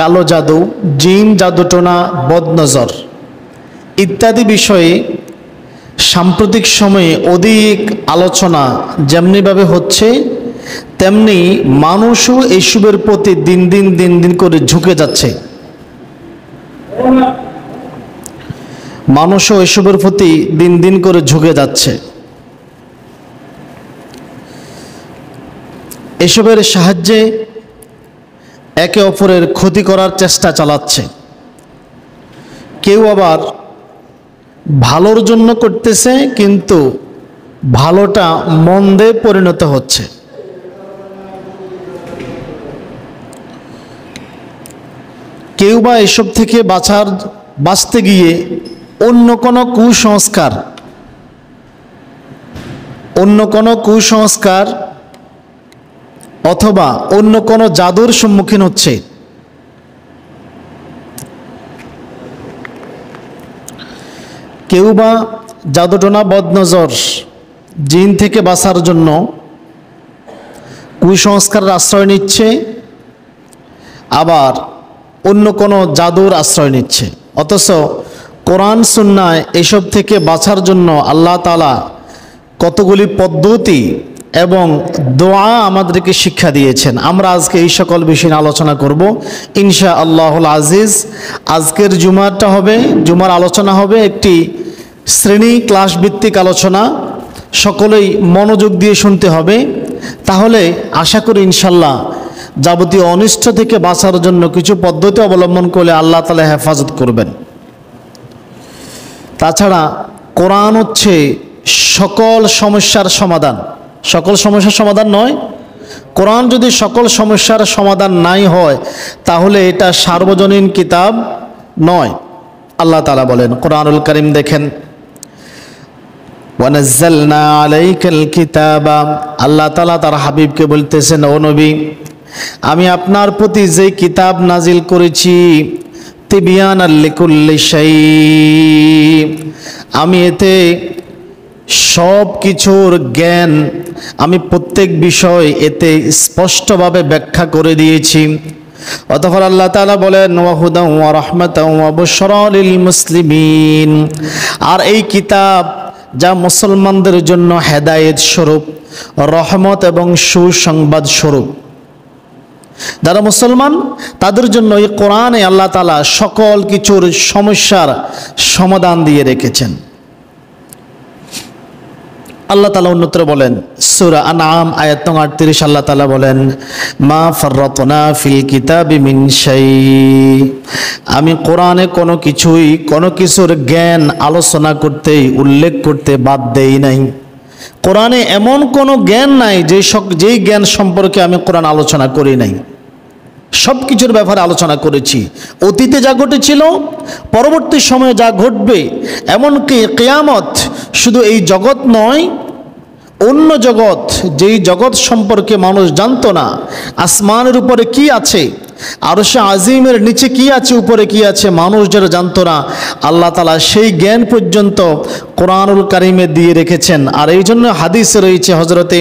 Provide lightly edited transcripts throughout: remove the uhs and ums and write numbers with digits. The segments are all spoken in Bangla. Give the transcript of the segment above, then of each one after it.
কালো জাদু, জিন, জাদুটোনা, বদনজর ইত্যাদি বিষয়ে সাম্প্রতিক সময়ে অধিক আলোচনা যেমনিভাবে হচ্ছে, তেমনি মানুষও এইসবের প্রতি দিন দিন করে ঝুঁকে যাচ্ছে। মানুষও এসবের প্রতি দিন করে ঝুঁকে যাচ্ছে। এসবের সাহায্যে একে অপরের ক্ষতি করার চেষ্টা চালাচ্ছে। কেউ আবার ভালোর জন্য করতেছে, কিন্তু ভালোটা মন্দে পরিণত হচ্ছে। কেউ বা এসব থেকে বাঁচতে গিয়ে অন্য কোনো কুসংস্কার অথবা অন্য কোনো জাদুর সম্মুখীন হচ্ছে। কেউ বা জাদুটোনা, বদনজর, জিন থেকে বাঁচার জন্য কুসংস্কারের আশ্রয় নিচ্ছে, আবার অন্য কোনো জাদুর আশ্রয় নিচ্ছে। অথচ কোরআন সুন্নায় এসব থেকে বাঁচার জন্য আল্লাহ তাআলা কতগুলি পদ্ধতি এবং দোয়া আমাদেরকে শিক্ষা দিয়েছেন। আমরা আজকে এই সকল বিষয় নিয়ে আলোচনা করব ইনশাআল্লাহুল আজিজ। আজকের জুমার আলোচনা হবে একটি শ্রেণী ক্লাস ভিত্তিক আলোচনা। সকলেই মনোযোগ দিয়ে শুনতে হবে, তাহলে আশা করি ইনশাল্লাহ যাবতীয় অনিষ্ট থেকে বাঁচার জন্য কিছু পদ্ধতি অবলম্বন করলে আল্লাহ তাআলা হেফাজত করবেন। তাছাড়া কোরআন হচ্ছে সকল সমস্যার সমাধান নয়। কোরআন যদি সকল সমস্যার সমাধান নাই হয়, তাহলে এটা সার্বজনীন কিতাব নয়। আল্লাহ তাআলা বলেন কোরআনুল কারীম, দেখেন ওয়ানাজ্জালনা আলাইকাল কিতাবা, আল্লাহ তাআলা তার হাবিবকে বলতেছেন, ও নবী, আমি আপনার প্রতি যে কিতাব নাজিল করেছি, তিবিয়ানাল লিকুল্লি শাই, আমি এতে সব কিছুর জ্ঞান, আমি প্রত্যেক বিষয় এতে স্পষ্টভাবে ব্যাখ্যা করে দিয়েছি। অতঃপর আল্লাহ তাআলা বলেন ওয়া হুদাও ওয়া রাহমাতাও ওয়া বুশরা লিল মুসলিমিন, আর এই কিতাব যা মুসলমানদের জন্য হেদায়েত স্বরূপ, রহমত এবং সুসংবাদ স্বরূপ। যারা মুসলমান তাদের জন্য এই কোরআনে আল্লাহ তাআলা সকল কিছুর সমস্যার সমাধান দিয়ে রেখেছেন। আল্লাহ তাআলা অন্যত্র বলেন সূরা আনআম আয়াত নং 38, আল্লাহ তাআলা বলেন মা ফাররাতনা ফিল কিতাবি মিন শাই, আমি কোরআনে কোনো কিছুর জ্ঞান আলোচনা করতে, উল্লেখ করতে বাদ দেই নাই। কোরআনে এমন কোনো জ্ঞান নাই যেই জ্ঞান সম্পর্কে আমি কোরআন আলোচনা করি নাই। সব কিছুর ব্যাপারে আলোচনা করেছি। অতীতে যা ঘটেছিল, পরবর্তী সময়ে যা ঘটবে, এমনকি কিয়ামত, শুধু এই জগৎ নয়, অন্য জগৎ, যেই জগৎ সম্পর্কে মানুষ জানতো না, আসমানের উপরে কি আছে, আরশে আজিমের নিচে কি আছে, উপরে কি আছে, মানুষ যারা জানতো না, আল্লাহ তাআলা সেই জ্ঞান পর্যন্ত কোরআনুল কারীমে দিয়ে রেখেছেন। আর এই জন্য হাদিসে রয়েছে, হযরতে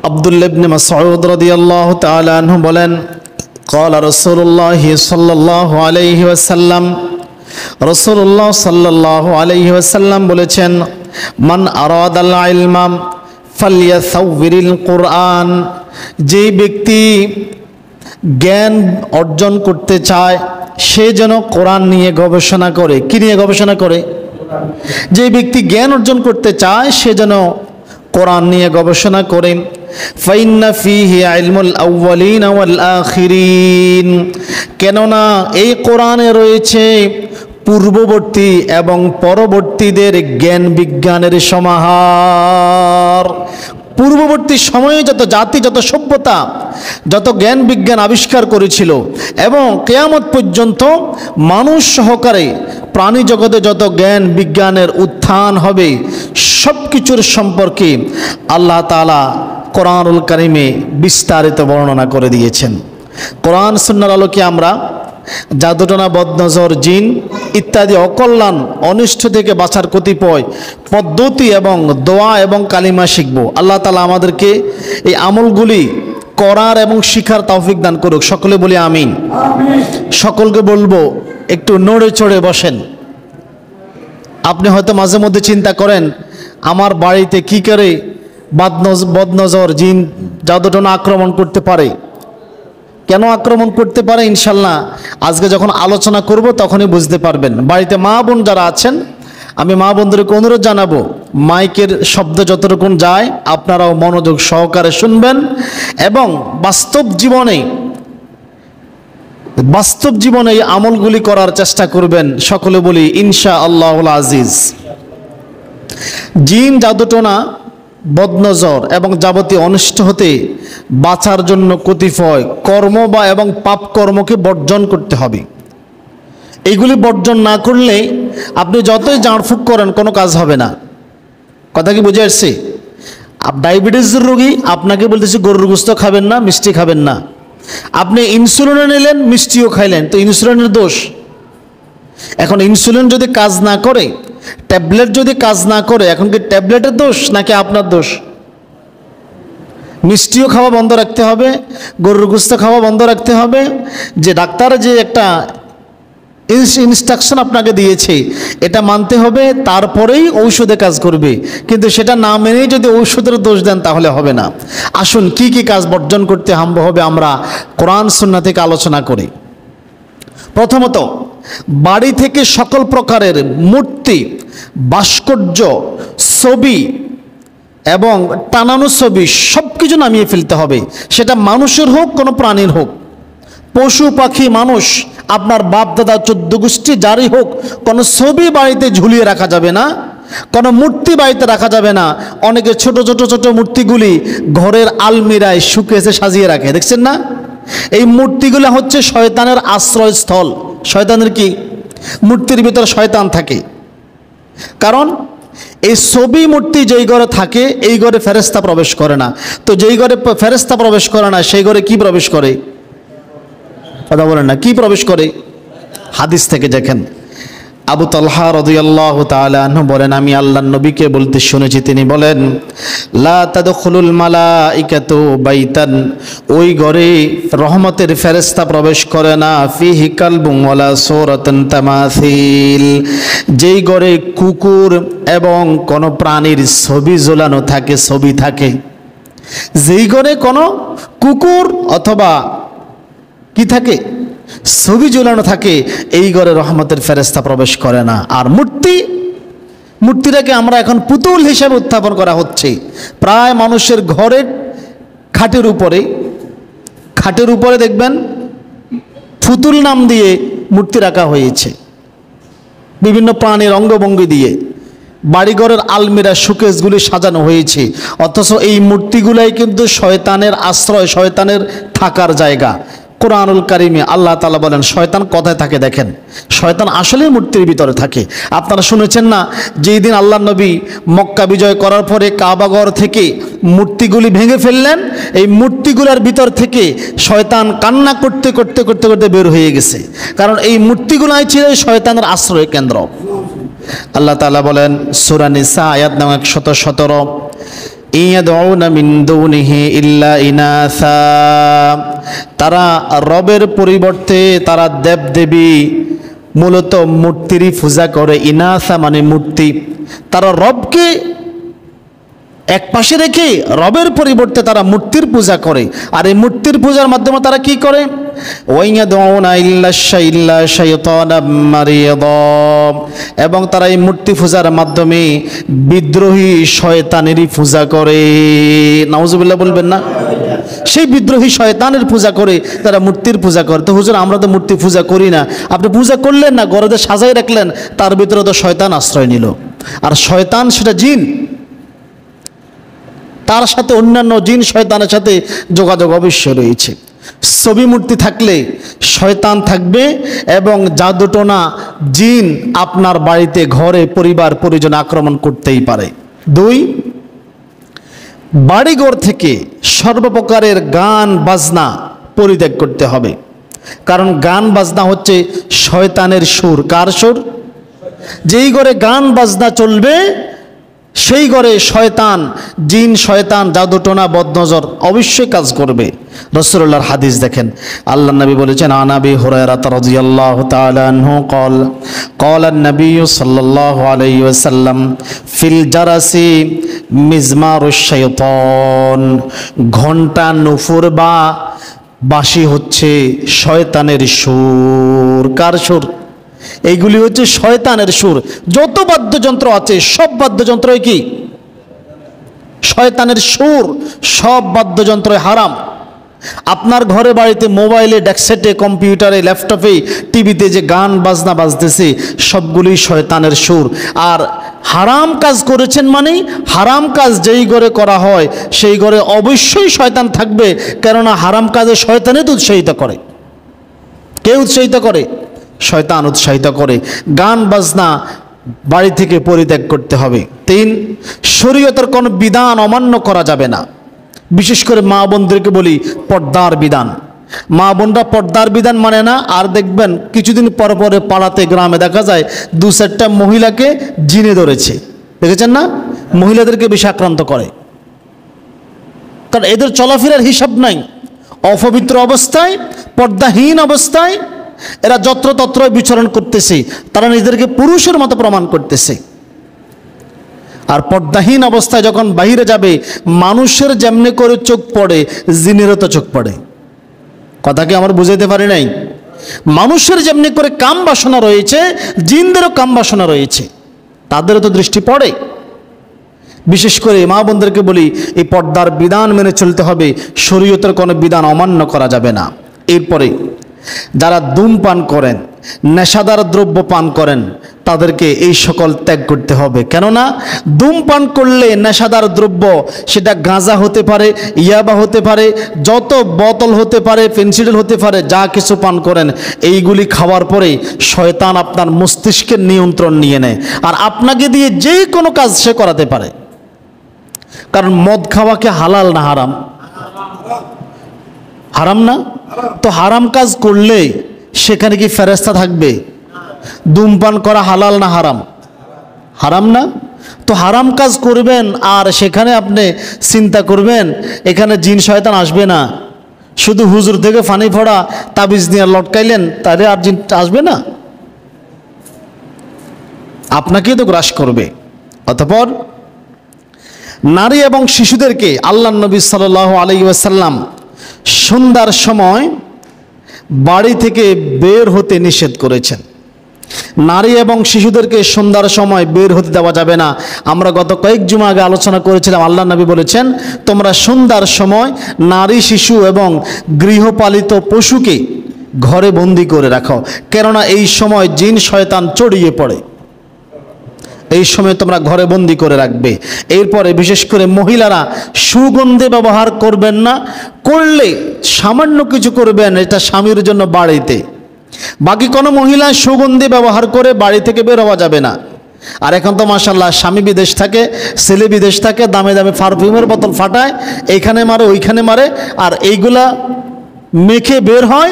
আব্দুল্লাহ ইবনে মাসউদ রাদিয়াল্লাহু তাআলা আনহু বলেন ক্বালা রাসূলুল্লাহ সাল্লাল্লাহু আলাইহি ওয়াসাল্লাম, রাসূলুল্লাহ সাল্লাল্লাহু আলাইহি ওয়াসাল্লাম বলেছেন মান আরাদাল ইলমা ফালইয়াসাউবিরিল কুরআন, যে ব্যক্তি জ্ঞান অর্জন করতে চায় সে যেন কোরআন নিয়ে গবেষণা করে। কি নিয়ে গবেষণা করে? যে ব্যক্তি জ্ঞান অর্জন করতে চায় সে যেন কোরআন নিয়ে গবেষণা করে। ফাইন্না ফিহি ইলমুল আউয়ালিন ওয়াল আখিরিন, কেননা এই কোরআনে রয়েছে পূর্ববর্তী এবং পরবর্তীদের জ্ঞান বিজ্ঞানের সমাহার। পূর্ববর্তী সময়ে যত জাতি, যত সভ্যতা, যত জ্ঞান বিজ্ঞান আবিষ্কার করেছিল এবং কিয়ামত পর্যন্ত মানুষ সহকারে প্রাণী জগতে যত জ্ঞান বিজ্ঞানের উত্থান হবে, সব কিছুর সম্পর্কে আল্লাহ তাআলা কোরআনুল কারীমে বিস্তারিত বর্ণনা করে দিয়েছেন। কোরআন সুন্নাহর আলোকে আমরা জাদুটোনা, বদনজর, জিন ইত্যাদি অকল্যাণ, অনিষ্ট থেকে বাঁচার কতিপয় পদ্ধতি এবং দোয়া এবং কালিমা শিখব। আল্লাহ তাআলা আমাদেরকে এই আমলগুলি করার এবং শিখার তৌফিক দান করুক। সকলে বলি আমিন। সকলকে বলবো একটু নড়ে চড়ে বসেন। আপনি হয়তো মাঝে মধ্যে চিন্তা করেন আমার বাড়িতে কি করে বদনজর জিন জাদুটনা আক্রমণ করতে পারে, কেন আক্রমণ করতে পারে। ইনশাল্লাহ আজকে যখন আলোচনা করব তখনই বুঝতে পারবেন। বাড়িতে মা বোন যারা আছেন, আমি মা বোনদেরকে অনুরোধ জানাবো, মাইকের শব্দ যতটুকু যায় আপনারাও মনোযোগ সহকারে শুনবেন এবং বাস্তব জীবনে এই আমলগুলি করার চেষ্টা করবেন। সকলে বলি ইনশাআল্লাহুল আজিজ। জিন জাদুটোনা বদনজর এবং যাবতীয় অনিষ্ট হতে বাঁচার জন্য কতিপয় কর্ম এবং পাপ কর্মকে বর্জন করতে হবে। এইগুলি বর্জন না করলে আপনি যতই জাঁড়ফুঁক করেন কোনো কাজ হবে না। কথা কি বুঝে আসছে? ডায়াবেটিসের রোগী আপনাকে বলতেছে গরুর গোশত খাবেন না, মিষ্টি খাবেন না। আপনি ইনসুলিনও নিলেন, মিষ্টিও খাইলেন, তো ইনসুলিনের দোষ। এখন ইনসুলিন যদি কাজ না করে, ট্যাবলেট যদি কাজ না করে, এখন কি ট্যাবলেটের দোষ নাকি আপনার দোষ? মিষ্টিও খাওয়া বন্ধ রাখতে হবে, গরুর গোশত খাওয়া বন্ধ রাখতে হবে। যে ডাক্তার যে একটা ইনস্ট্রাকশন আপনাকে দিয়েছে এটা মানতে হবে, তারপরেই ঔষধে কাজ করবে। কিন্তু সেটা না মেনেই যদি ঔষধের দোষ দেন তাহলে হবে না। আসুন কি কি কাজ বর্জন করতে হবে আমরা কোরআন সুন্নাহ থেকে আলোচনা করি। প্রথমত, বাড়ি থেকে সকল প্রকারের মূর্তি, ভাস্কর্য, ছবি এবং টানানো ছবি সব কিছু নামিয়ে ফেলতে হবে। সেটা মানুষের হোক, কোনো প্রাণীর হোক, পশু পাখি মানুষ, আপনার বাপ দাদা 14 গোষ্ঠী যারই হোক, কোনো ছবি বাড়িতে ঝুলিয়ে রাখা যাবে না, কোনো মূর্তি বাড়িতে রাখা যাবে না। অনেকে ছোট ছোট ছোট মূর্তিগুলি ঘরের আলমিরায় শুকিয়েছে সাজিয়ে রাখে, দেখছেন না? এই মূর্তিগুলো হচ্ছে শয়তানের আশ্রয়স্থল। শয়তানের কি? মূর্তির ভিতরে শয়তান থাকে। কারণ এই ছবি মূর্তি যেই ঘরে থাকে এই ঘরে ফেরেশতা প্রবেশ করে না। তো যেই ঘরে ফেরেশতা প্রবেশ করে না সেই ঘরে কি প্রবেশ করে? কথা বলেন না, কি প্রবেশ করে? হাদিস থেকে দেখেন, আবু তালহা রাদিয়াল্লাহু তাআলা আনহু বলেন, আমি আল্লাহর নবীকে বলতে শুনেছি, তিনি বলেন, লা তাদখুলুল মালাইকাতু বাইতান, ওই ঘরে রহমতের ফেরেশতা প্রবেশ করে না, ফিহি কালবুন ওয়ালা সূরাতুন তামাসিল, যেই ঘরে কুকুর এবং কোন প্রাণীর ছবি ঝোলানো থাকে, ছবি থাকে। যেই ঘরে কোনো কুকুর অথবা কি থাকে, ছবি ঝুলানো থাকে, এই ঘরে রহমতের ফেরেশতা প্রবেশ করে না। আর মূর্তিটাকে আমরা এখন পুতুল হিসেবে উত্থাপন করা হচ্ছে। প্রায় মানুষের ঘরের খাটের উপরে দেখবেন পুতুল নাম দিয়ে মূর্তি রাখা হয়েছে, বিভিন্ন প্রাণীর অঙ্গভঙ্গি দিয়ে বাড়িঘরের আলমিরা শোকেসগুলি সাজানো হয়েছে। অথচ এই মূর্তিগুলাই কিন্তু শয়তানের আশ্রয়, শয়তানের থাকার জায়গা। কোরআনুল কারিমে আল্লাহ তাআলা বলেন শয়তান কোথায় থাকে দেখেন, শয়তান আসলেই মূর্তির ভিতরে থাকে। আপনারা শুনেছেন না, যেই দিন আল্লাহ নবী মক্কা বিজয় করার পরে কাবাঘর থেকে মূর্তিগুলি ভেঙে ফেললেন, এই মূর্তিগুলোর ভিতর থেকে শয়তান কান্না করতে করতে করতে করতে বের হয়ে গেছে। কারণ এই মূর্তিগুলাই ছিল শয়তানের আশ্রয় কেন্দ্র। আল্লাহ তাআলা বলেন সূরা নিসা আয়াত নং 117, ইয়াদউনা মিন দুনিহি ইল্লা ইনাসা, তারা রবের পরিবর্তে তারা দেবদেবী মূলত মূর্তিরই পূজা করে। ইনাসা মানে মূর্তি। তারা রবকে এক পাশে রেখে রবের পরিবর্তে তারা মূর্তির পূজা করে। আর এই মূর্তির পূজার মাধ্যমে তারা কি করে? এবং তারা এই মূর্তি পূজার মাধ্যমে বিদ্রোহী শয়তানেরই পূজা করে। নাউজুবিল্লাহ বলবেন না? সেই বিদ্রোহী শয়তানের পূজা করে, তারা মূর্তির পূজা করে। তো হুজুর আমরা তো মূর্তি পূজা করি না। আপনি পূজা করলেন না, ঘরে সাজাই রাখলেন, তার ভিতরে তো শয়তান আশ্রয় নিল। আর শয়তান সেটা জিন, তার সাথে অন্যান্য জিন শয়তানের সাথে যোগাযোগ অবশ্যই রয়েছে। ছবি মূর্তি থাকলে শয়তান থাকবে এবং জাদুটোনা জিন আপনার বাড়িতে, ঘরে, পরিবার পরিজন আক্রমণ করতেই পারে। 2, বাড়িঘর থেকে সর্বপ্রকারের গান বাজনা পরিত্যাগ করতে হবে। কারণ গান বাজনা হচ্ছে শয়তানের সুর। কার সুর? যেই ঘরে গান বাজনা চলবে সেই ঘরে শয়তান, জিন, শয়তান, জাদুটোনা, বদনজর অবশ্যই কাজ করবে। রাসূলুল্লাহর হাদিস দেখেন, আল্লাহ নবী বলেছেন, আন আবি হুরায়রা রাদিয়াল্লাহু তাআলা আনহু قال قال النبي صلى الله عليه وسلم في الجرس مزمار الشيطان। ঘন্টা, নুপুর বা বাঁশি হচ্ছে শয়তানের সুর। কার সুর? এইগুলি হচ্ছে শয়তানের সুর। যত বাদ্যযন্ত্র আছে সব বাদ্যযন্ত্রই কি? শয়তানের সুর। সব বাদ্যযন্ত্রই হারাম। আপনার ঘরে বাড়িতে, মোবাইলে, ডেস্কটপে, কম্পিউটারে, ল্যাপটপে, টিভিতে যে গান বাজনা বাজতেছে সবগুলি শয়তানের সুর। আর হারাম কাজ করেছেন মানে, হারাম কাজ যেই ঘরে করা হয় সেই ঘরে অবশ্যই শয়তান থাকবে। কেননা হারাম কাজে শয়তানই তো উৎসাহিত করে। কে উৎসাহিত করে? শয়তান উৎসাহিত করে। গান বাজনা বাড়ি থেকে পরিত্যাগ করতে হবে। 3, শরীয়তের কোনো বিধান অমান্য করা যাবে না। বিশেষ করে মা বোনদেরকে বলি, পর্দার বিধান। মা বোনরা পর্দার বিধান মানে না, আর দেখবেন কিছুদিন পর পরে পাড়াতে, গ্রামে দেখা যায় 2-4টা মহিলাকে জিনে ধরেছে। দেখেছেন না? মহিলাদেরকে বেশি আক্রান্ত করে, কারণ এদের চলাফেরার হিসাব নাই। অপবিত্র অবস্থায়, পর্দাহীন অবস্থায় এরা যত্রতত্র বিচরণ করতেছে। তারা নিজেদেরকে পুরুষের মতো প্রমাণ করতেছে। আর পর্দাহীন অবস্থায় যখন বাইরে যাবে, মানুষের যেমনি করে চোখ পড়ে, জিনেরও তো চোখ পড়ে। কথা কি আমার বুঝাইতে পারি নাই? মানুষের যেমনি করে কাম বাসনা রয়েছে, জিনদেরও কাম বাসনা রয়েছে, তাদেরও তো দৃষ্টি পড়ে। বিশেষ করে মা বোনদেরকে বলি, এই পর্দার বিধান মেনে চলতে হবে। শরীয়তের কোনো বিধান অমান্য করা যাবে না। এরপরে যারা ধূমপান করেন, নেশাদার দ্রব্য পান করেন, তাদেরকে এই সকল ত্যাগ করতে হবে। কেননা ধূমপান করলে নেশাদার দ্রব্য, সেটা গাঁজা হতে পারে, ইয়াবা হতে পারে, যত বোতল হতে পারে, পেন্সিল হতে পারে, যা কিছু পান করেন, এইগুলি খাওয়ার পরে শয়তান আপনার মস্তিষ্কের নিয়ন্ত্রণ নিয়ে নেয়। আর আপনাকে দিয়ে যে কোনো কাজ সে করাতে পারে। কারণ মদ খাওয়াকে হালাল না হারাম? হারাম না? তো হারাম কাজ করলে সেখানে কি ফেরেশতা থাকবে? ধূমপান করা হালাল না হারাম? হারাম না? তো হারাম কাজ করবেন আর সেখানে আপনি চিন্তা করবেন এখানে জিন শয়তান আসবে না, শুধু হুজুর থেকে ফানি ফোড়া তাবিজ নিয়ে লটকাইলেন, তাহলে আর জিন আসবে না? আপনাকেই তো গ্রাস করবে। অতঃপর নারী এবং শিশুদেরকে আল্লাহ নবী সাল্লাল্লাহু আলাইহি ওয়াসাল্লাম সন্ধ্যার সময় বাড়ি থেকে বের হতে নিষেধ করেছেন। নারী এবং শিশুদেরকে সন্ধ্যার সময় বের হতে দেওয়া যাবে না। আমরা গত কয়েক জুমা আগে আলোচনা করেছিলাম, আল্লাহ নবী বলেছেন, তোমরা সন্ধ্যার সময় নারী, শিশু এবং গৃহপালিত পশুকে ঘরে বন্দি করে রাখো, কেননা এই সময় জিন শয়তান ছড়িয়ে পড়ে। এই সময় তোমরা ঘরে বন্দি করে রাখবে। এরপরে বিশেষ করে মহিলারা সুগন্ধি ব্যবহার করবেন না, করলে সামান্য কিছু করবেন, এটা স্বামীর জন্য বাড়িতে। বাকি কোনো মহিলা সুগন্ধি ব্যবহার করে বাড়ি থেকে বের হওয়া যাবে না। আর এখন তো মাশাআল্লাহ স্বামী বিদেশ থাকে, ছেলে বিদেশ থাকে, দামে দামে পারফিউমের বোতল ফাটায়, এইখানে মারে ওইখানে মারে, আর এইগুলা মেখে বের হয়,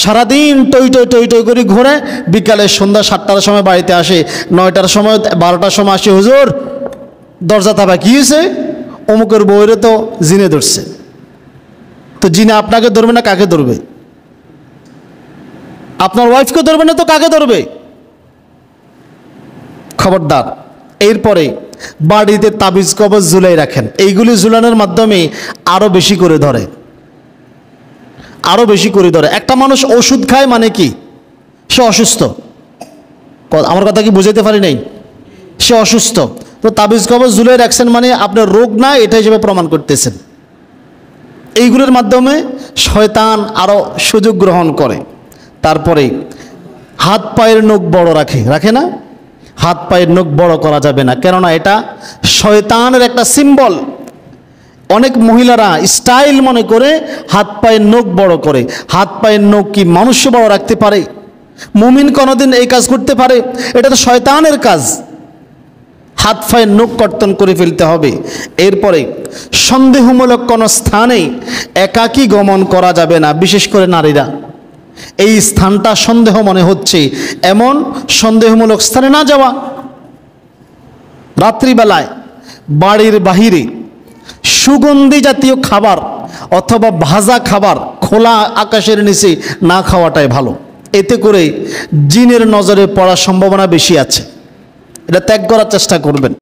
সারাদিন টই টই টই টই করে ঘুরে, বিকালে সন্ধ্যা 7টার সময় বাড়িতে আসে, 9টার সময় 12টার সময় আসে, হুজুর দরজা তাবা কি হয়েছে? অমুকের বউরে তো জিনে ধরছে। তো জিনে আপনাকে ধরবে না কাকে ধরবে? আপনার ওয়াইফকে ধরবে না তো কাকে ধরবে? খবরদার। এরপরে বাড়িতে তাবিজ কবজ ঝুলাই রাখেন। এইগুলি ঝুলানোর মাধ্যমে আরো বেশি করে ধরে, আরো বেশি করে ধরে। একটা মানুষ ওষুধ খায় মানে কি? সে অসুস্থ। আমার কথা কি বুঝাইতে পারি নাই? সে অসুস্থ। তো তাবিজ কবজ ঝুলাই রাখছেন মানে আপনার রোগ না, এটা হিসেবে প্রমাণ করতেছেন। এইগুলোর মাধ্যমে শয়তান আরো সুযোগ গ্রহণ করে। তারপরে হাত পায়ের নখ বড় রাখে, রাখে না? হাত পায়ের নখ বড় করা যাবে না, কেননা এটা শয়তানের একটা সিম্বল। অনেক মহিলারা স্টাইল মনে করে হাত পায়ের নখ বড় করে। হাত পায়ের নখ কি মানুষ বড় রাখতে পারে? মুমিন কোনোদিন এই কাজ করতে পারে? এটা তো শয়তানের কাজ। হাত পায়ের নখ কর্তন করে ফেলতে হবে। এরপরে সন্দেহমূলক কোনো স্থানে একাকী গমন করা যাবে না, বিশেষ করে নারীরা। এই স্থানটা সন্দেহ মনে হচ্ছে, এমন সন্দেহমূলক স্থানে না যাওয়া। রাত্রিবেলায় বাড়ির বাহিরে সুগন্ধি জাতীয় খাবার অথবা ভাজা খাবার খোলা আকাশের নিচে না খাওয়াটাই ভালো। এতে করে জিনের নজরে পড়ার সম্ভাবনা বেশি আছে। এটা ত্যাগ করার চেষ্টা করবেন।